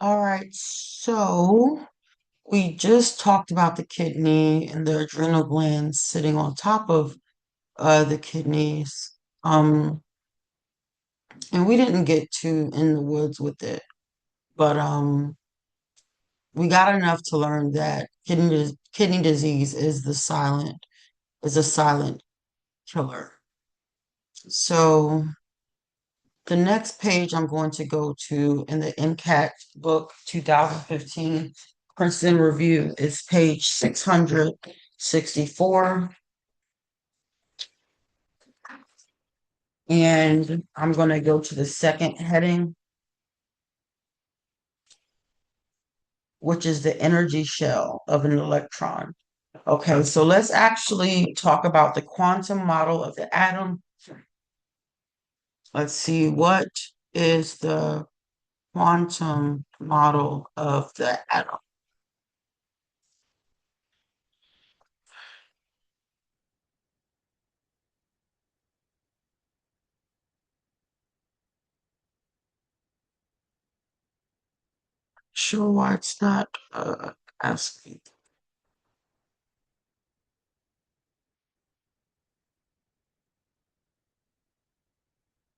All right, so we just talked about the kidney and the adrenal glands sitting on top of the kidneys. Um, and we didn't get too in the woods with it, but we got enough to learn that kidney disease is a silent killer. So the next page I'm going to go to in the MCAT book 2015 Princeton Review is page 664. And I'm going to go to the second heading, which is the energy shell of an electron. Okay, so let's actually talk about the quantum model of the atom. Let's see, what is the quantum model of the atom? Sure, why it's not asking.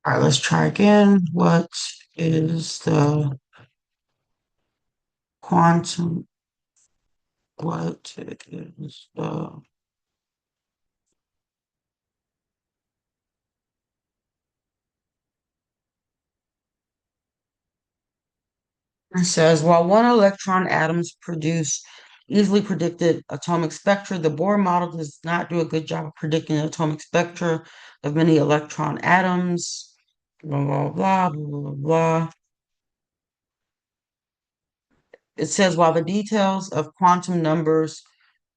All right, let's try again. What is the quantum? What is the It says while one electron atoms produce easily predicted atomic spectra, the Bohr model does not do a good job of predicting the atomic spectra of many electron atoms. Blah blah blah blah blah blah. It says while the details of quantum numbers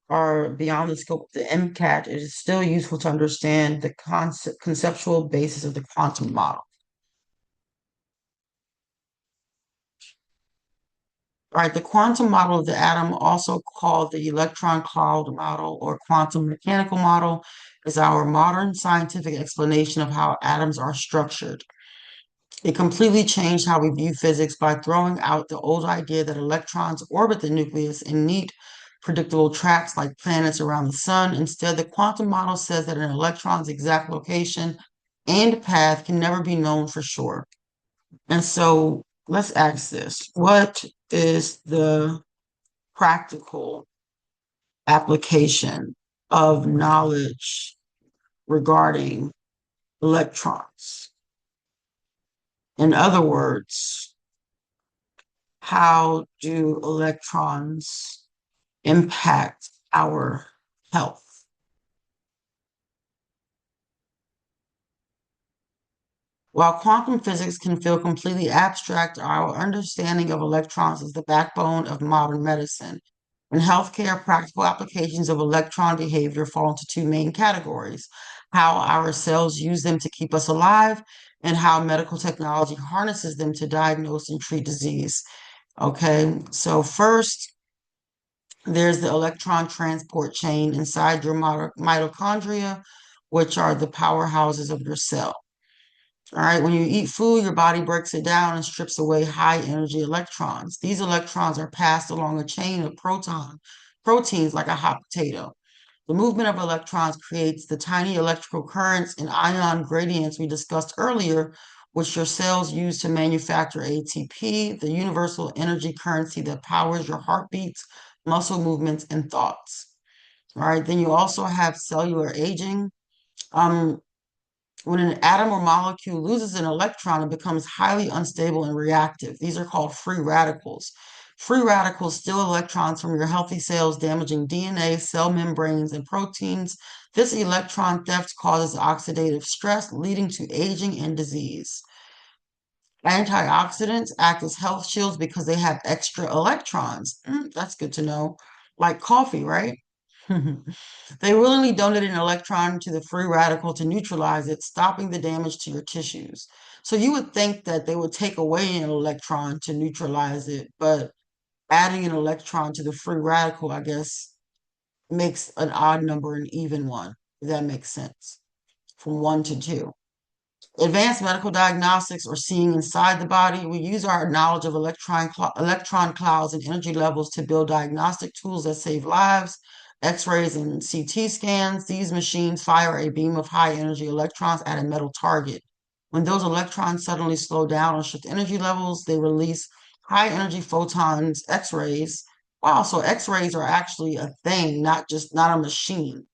are beyond the scope of the MCAT, it is still useful to understand the conceptual basis of the quantum model. Right, the quantum model of the atom, also called the electron cloud model or quantum mechanical model, is our modern scientific explanation of how atoms are structured. It completely changed how we view physics by throwing out the old idea that electrons orbit the nucleus in neat, predictable tracks like planets around the sun. Instead, the quantum model says that an electron's exact location and path can never be known for sure. And so let's ask this. What is the practical application of knowledge regarding electrons? In other words, how do electrons impact our health? While quantum physics can feel completely abstract, our understanding of electrons is the backbone of modern medicine. In healthcare, practical applications of electron behavior fall into two main categories: how our cells use them to keep us alive, and how medical technology harnesses them to diagnose and treat disease. Okay, so first, there's the electron transport chain inside your mitochondria, which are the powerhouses of your cell. All right, when you eat food, your body breaks it down and strips away high energy electrons. These electrons are passed along a chain of proteins like a hot potato. The movement of electrons creates the tiny electrical currents and ion gradients we discussed earlier, which your cells use to manufacture ATP, the universal energy currency that powers your heartbeats, muscle movements, and thoughts. All right, then you also have cellular aging. Um, when an atom or molecule loses an electron, it becomes highly unstable and reactive. These are called free radicals. Free radicals steal electrons from your healthy cells, damaging DNA, cell membranes, and proteins. This electron theft causes oxidative stress, leading to aging and disease. Antioxidants act as health shields because they have extra electrons. That's good to know. Like coffee, right? They willingly donate an electron to the free radical to neutralize it, stopping the damage to your tissues. So you would think that they would take away an electron to neutralize it, but adding an electron to the free radical, I guess, makes an odd number an even one, if that makes sense, from one to two. Advanced medical diagnostics or seeing inside the body. We use our knowledge of electron clouds and energy levels to build diagnostic tools that save lives. X-rays and CT scans. These machines fire a beam of high energy electrons at a metal target. When those electrons suddenly slow down or shift energy levels, they release high energy photons, X-rays. Wow, so X-rays are actually a thing, not a machine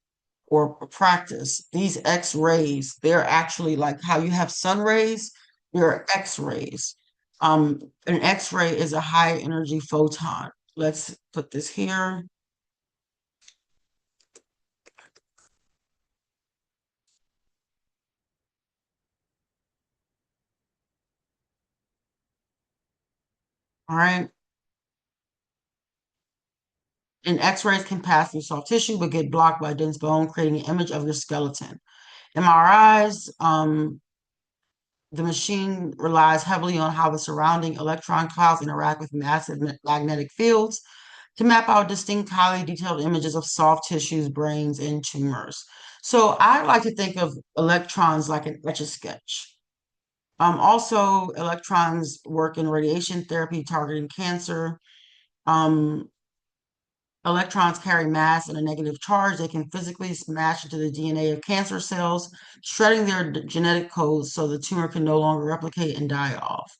or practice. These X-rays, they're actually like how you have sun rays, they're X-rays. An X-ray is a high energy photon. Let's put this here. All right. And X-rays can pass through soft tissue but get blocked by dense bone, creating an image of your skeleton. MRIs, the machine relies heavily on how the surrounding electron clouds interact with massive magnetic fields to map out distinct, highly detailed images of soft tissues, brains, and tumors. So I like to think of electrons like an etch-a-sketch. Also, electrons work in radiation therapy targeting cancer. Um, Electrons carry mass and a negative charge. They can physically smash into the DNA of cancer cells, shredding their genetic codes so the tumor can no longer replicate and die off.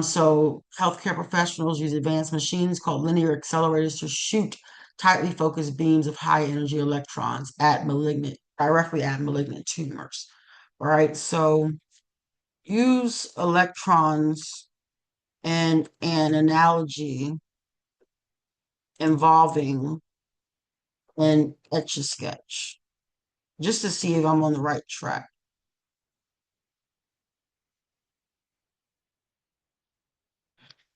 So healthcare professionals use advanced machines called linear accelerators to shoot tightly focused beams of high energy electrons directly at malignant tumors. All right, so use electrons and an analogy involving an etch-a-sketch, just to see if I'm on the right track.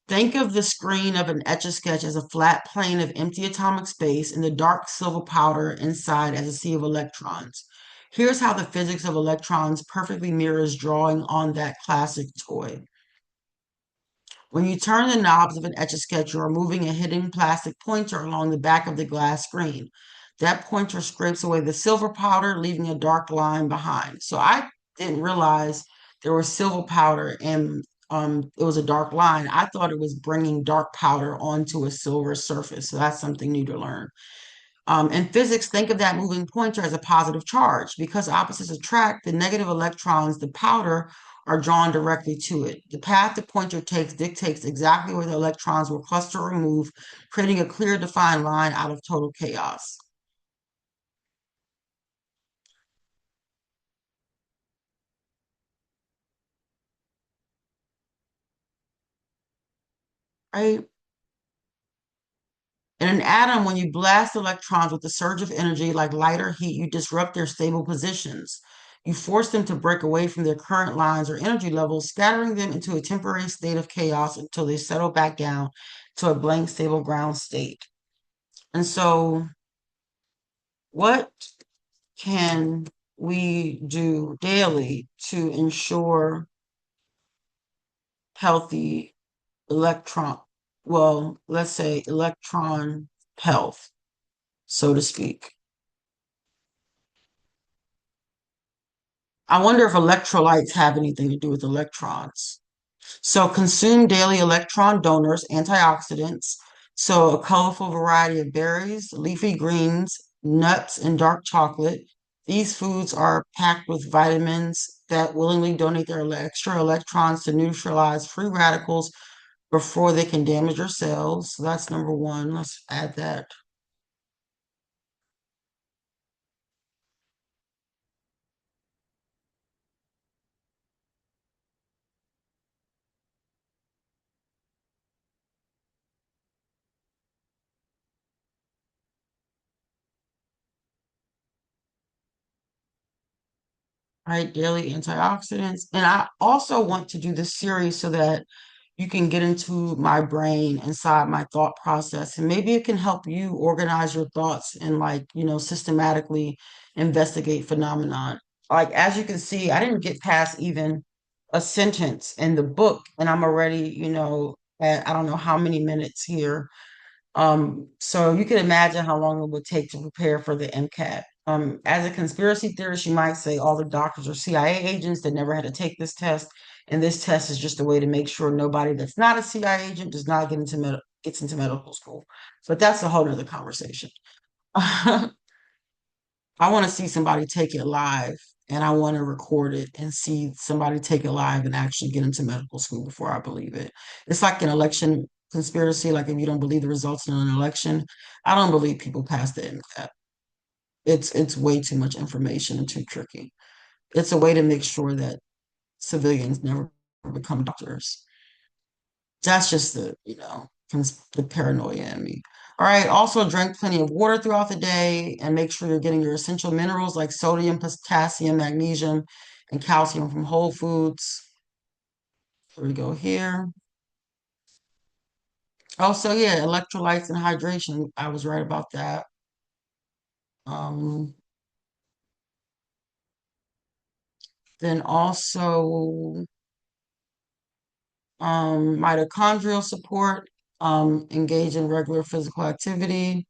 Think of the screen of an etch-a-sketch as a flat plane of empty atomic space and the dark silver powder inside as a sea of electrons. Here's how the physics of electrons perfectly mirrors drawing on that classic toy. When you turn the knobs of an etch-a-sketch, you are moving a hidden plastic pointer along the back of the glass screen. That pointer scrapes away the silver powder, leaving a dark line behind. So I didn't realize there was silver powder and it was a dark line. I thought it was bringing dark powder onto a silver surface. So that's something new to learn. In physics, think of that moving pointer as a positive charge. Because opposites attract, the negative electrons, the powder, are drawn directly to it. The path the pointer takes dictates exactly where the electrons will cluster or move, creating a clear, defined line out of total chaos. Right? In an atom, when you blast electrons with a surge of energy like light or heat, you disrupt their stable positions. You force them to break away from their current lines or energy levels, scattering them into a temporary state of chaos until they settle back down to a blank, stable ground state. And so, what can we do daily to ensure healthy electron, well, let's say electron health, so to speak? I wonder if electrolytes have anything to do with electrons. So consume daily electron donors, antioxidants. So a colorful variety of berries, leafy greens, nuts, and dark chocolate. These foods are packed with vitamins that willingly donate their extra electrons to neutralize free radicals before they can damage your cells. So that's number one. Let's add that. Right, daily antioxidants. And I also want to do this series so that you can get into my brain, inside my thought process, and maybe it can help you organize your thoughts and systematically investigate phenomenon. Like as you can see, I didn't get past even a sentence in the book, and I'm already, at I don't know how many minutes here. So you can imagine how long it would take to prepare for the MCAT. As a conspiracy theorist, you might say all the doctors are CIA agents that never had to take this test, and this test is just a way to make sure nobody that's not a CIA agent does not gets into medical school. But that's a whole other conversation. I want to see somebody take it live, and I want to record it and see somebody take it live and actually get into medical school before I believe it. It's like an election conspiracy. Like if you don't believe the results in an election, I don't believe people pass the MCAT. It's way too much information and too tricky. It's a way to make sure that civilians never become doctors. That's just the paranoia in me. All right. Also, drink plenty of water throughout the day and make sure you're getting your essential minerals like sodium, potassium, magnesium, and calcium from whole foods. Here we go here. Also, yeah, electrolytes and hydration. I was right about that. Um, then also mitochondrial support, engage in regular physical activity.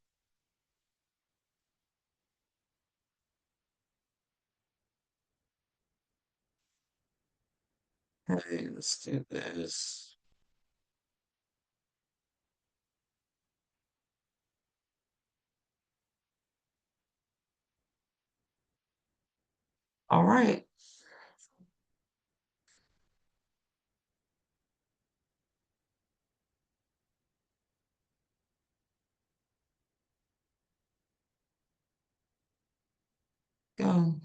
Okay, let's do this. All right. Go.